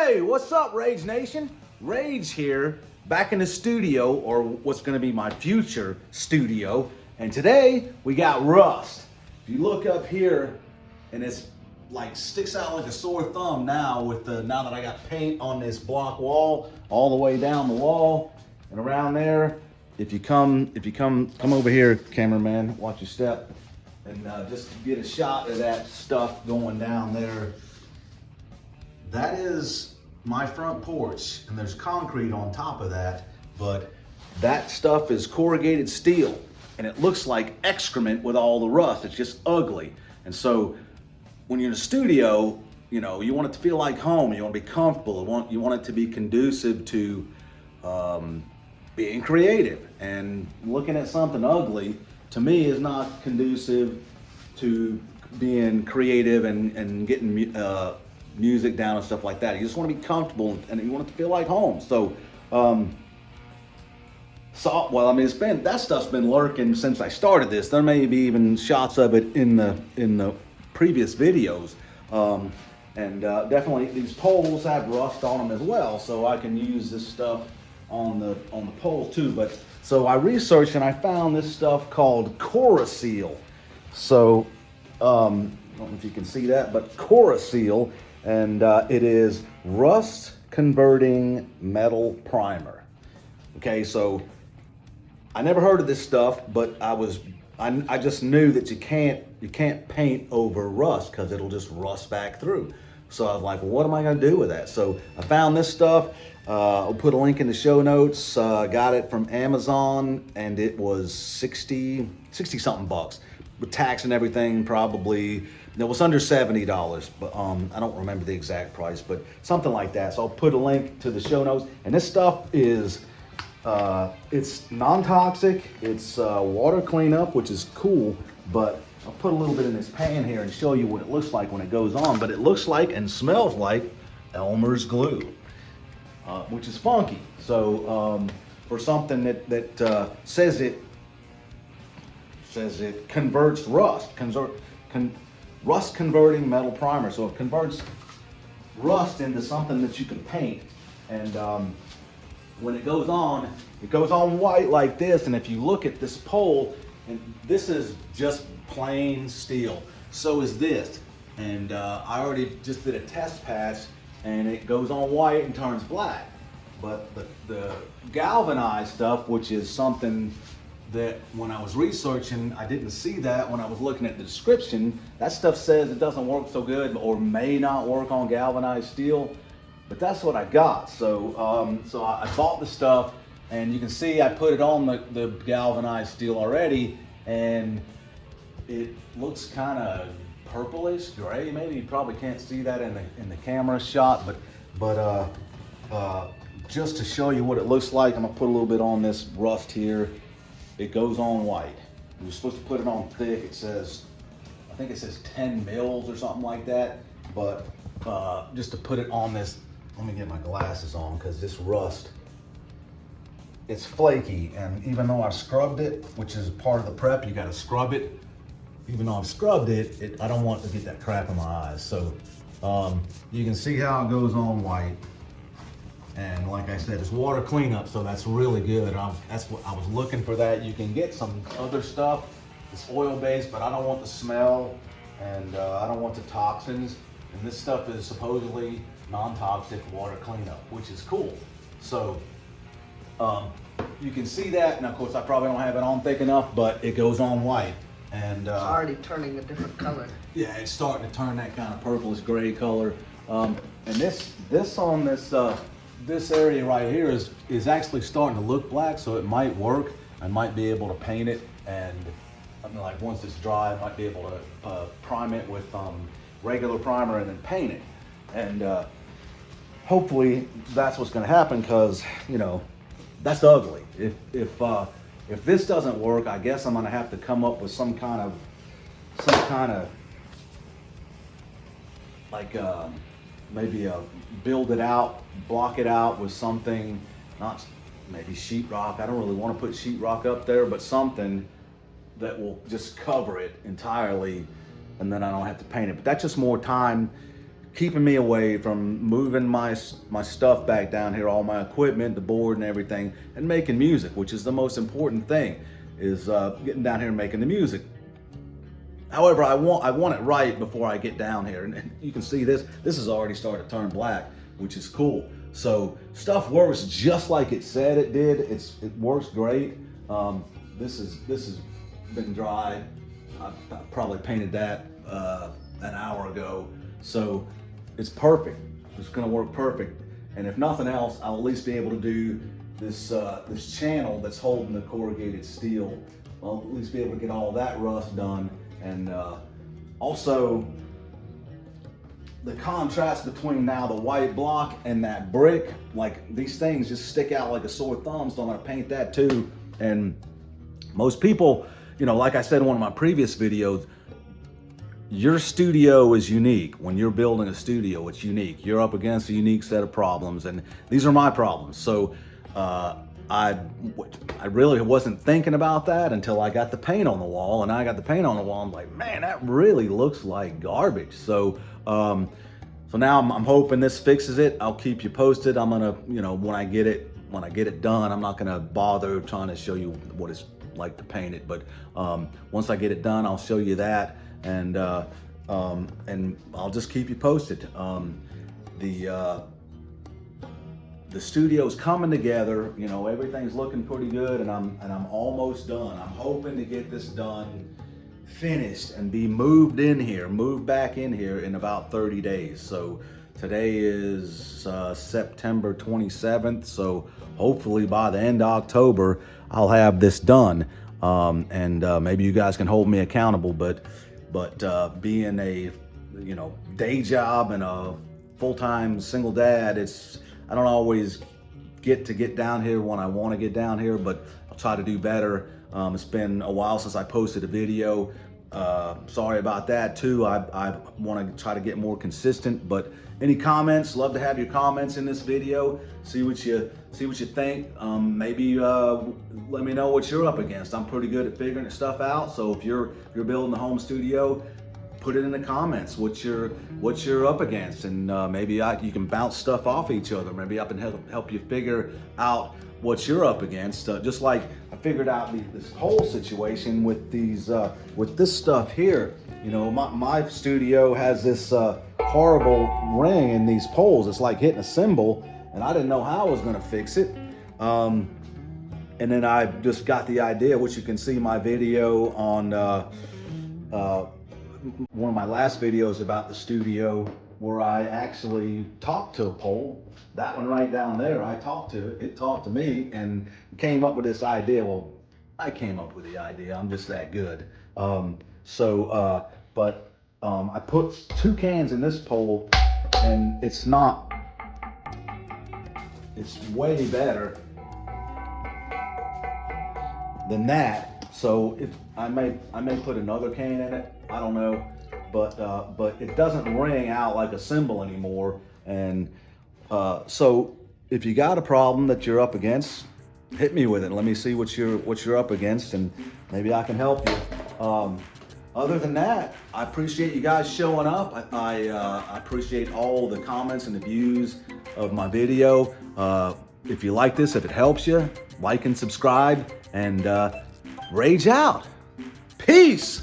Hey, what's up, Rage Nation? Rage here, back in the studio, or what's gonna be my future studio. And today, we got rust. If you look up here, and it's like sticks out like a sore thumb now now that I got paint on this block wall, all the way down the wall and around there. If you come over here, cameraman, watch your step, and just get a shot of that stuff going down there. That is my front porch, and there's concrete on top of that, but that stuff is corrugated steel, and it looks like excrement with all the rust. It's just ugly. And so when you're in a studio, you know, you want it to feel like home. You want to be comfortable. You want it to be conducive to being creative. And looking at something ugly, to me, is not conducive to being creative and getting music down and stuff like that. You just want to be comfortable and you want it to feel like home. So, well, I mean, that stuff's been lurking since I started this. There may be even shots of it in the previous videos. Definitely these poles have rust on them as well, so I can use this stuff on the poles too. But so I researched and I found this stuff called Corroseal. So I don't know if you can see that, but Corroseal, and it is rust converting metal primer. Okay, so I never heard of this stuff, but I just knew that you can't paint over rust because it'll just rust back through. So I was like, well, what am I gonna do with that? So I found this stuff. I'll put a link in the show notes. Got it from Amazon, and it was 60 something bucks with tax and everything. Probably it was under $70, but I don't remember the exact price, but something like that. So I'll put a link to the show notes. And this stuff is it's non-toxic. It's water cleanup, which is cool. But I'll put a little bit in this pan here and show you what it looks like when it goes on. But it looks like and smells like Elmer's glue, which is funky. So for something that says it converts rust, rust converting metal primer. So it converts rust into something that you can paint. And when it goes on white like this. And if you look at this pole, and this is just plain steel. So is this. And I already just did a test pass, and it goes on white and turns black. But the galvanized stuff, which is something that when I was researching, I didn't see that when I was looking at the description. That stuff says it doesn't work so good or may not work on galvanized steel, but that's what I got. So I bought the stuff, and you can see I put it on the galvanized steel already, and it looks kind of purplish gray. Maybe you probably can't see that in the camera shot, but just to show you what it looks like, I'm gonna put a little bit on this rust here. It goes on white. You're supposed to put it on thick. I think it says 10 mils or something like that. But just to put it on this, let me get my glasses on, because this rust, it's flaky. And even though I scrubbed it, which is part of the prep, you gotta scrub it. Even though I've scrubbed it, I don't want to get that crap in my eyes. So you can see how it goes on white. And like I said, it's water cleanup, so that's really good. That's what I was looking for. That you can get some other stuff. It's oil-based, but I don't want the smell, and I don't want the toxins. And this stuff is supposedly non-toxic water cleanup, which is cool. So you can see that, and of course I probably don't have it on thick enough, but it goes on white. And it's already turning a different color. Yeah, it's starting to turn that kind of purplish gray color. And this on this area right here is actually starting to look black, so it might work. I might be able to paint it, and I mean, like once it's dry, I might be able to prime it with regular primer and then paint it. And hopefully that's what's going to happen, because you know that's ugly. If this doesn't work, I guess I'm going to have to come up with some kind of like maybe build it out, block it out with something, not maybe sheetrock. I don't really want to put sheetrock up there, but something that will just cover it entirely, and then I don't have to paint it. But that's just more time keeping me away from moving my stuff back down here, all my equipment, the board and everything, and making music, which is the most important thing, is getting down here and making the music. However, I want it right before I get down here, and you can see this has already started to turn black, which is cool. So stuff works just like it said it did. It works great. This has been dry. I probably painted that an hour ago, so it's perfect. It's going to work perfect. And if nothing else, I'll at least be able to do this this channel that's holding the corrugated steel. I'll at least be able to get all that rust done. And also, the contrast between now the white block and that brick, like these things just stick out like a sore thumb, so I'm gonna paint that too. And most people, you know, like I said in one of my previous videos, your studio is unique. When you're building a studio, it's unique. You're up against a unique set of problems, and these are my problems. So I really wasn't thinking about that until I got the paint on the wall, and I got the paint on the wall. I'm like, man, that really looks like garbage. So, so now I'm hoping this fixes it. I'll keep you posted. I'm gonna, you know, when I get it done, I'm not gonna bother trying to show you what it's like to paint it. But once I get it done, I'll show you that, and I'll just keep you posted. The studio's coming together, you know, everything's looking pretty good, and I'm almost done. I'm hoping to get this done, finished, and be moved back in here in about 30 days. So today is September 27th, so hopefully by the end of October, I'll have this done. And maybe you guys can hold me accountable, but being a, you know, day job and a full-time single dad, I don't always get down here when I want to get down here, but I'll try to do better. It's been a while since I posted a video. Sorry about that too. I want to try to get more consistent, but any comments, love to have your comments in this video. See what you think. Maybe let me know what you're up against. I'm pretty good at figuring stuff out. So if you're building a home studio, put it in the comments what you're up against, and maybe you can bounce stuff off each other. Maybe I can help you figure out what you're up against. Just like I figured out this whole situation with these with this stuff here. You know, my studio has this horrible ring in these poles. It's like hitting a cymbal, and I didn't know how I was going to fix it. And then I just got the idea, which you can see my video on one of my last videos about the studio, where I actually talked to a pole. That one right down there, I talked to it. It talked to me and came up with this idea. Well, I came up with the idea. I'm just that good. I put 2 cans in this pole, and it's way better than that. So if I may put another can in it. I don't know, but it doesn't ring out like a cymbal anymore. And so if you got a problem that you're up against, hit me with it. Let me see what you're up against, and maybe I can help you. Other than that, I appreciate you guys showing up. I appreciate all the comments and the views of my video. If you like this, if it helps you, like and subscribe, and rage out. Peace.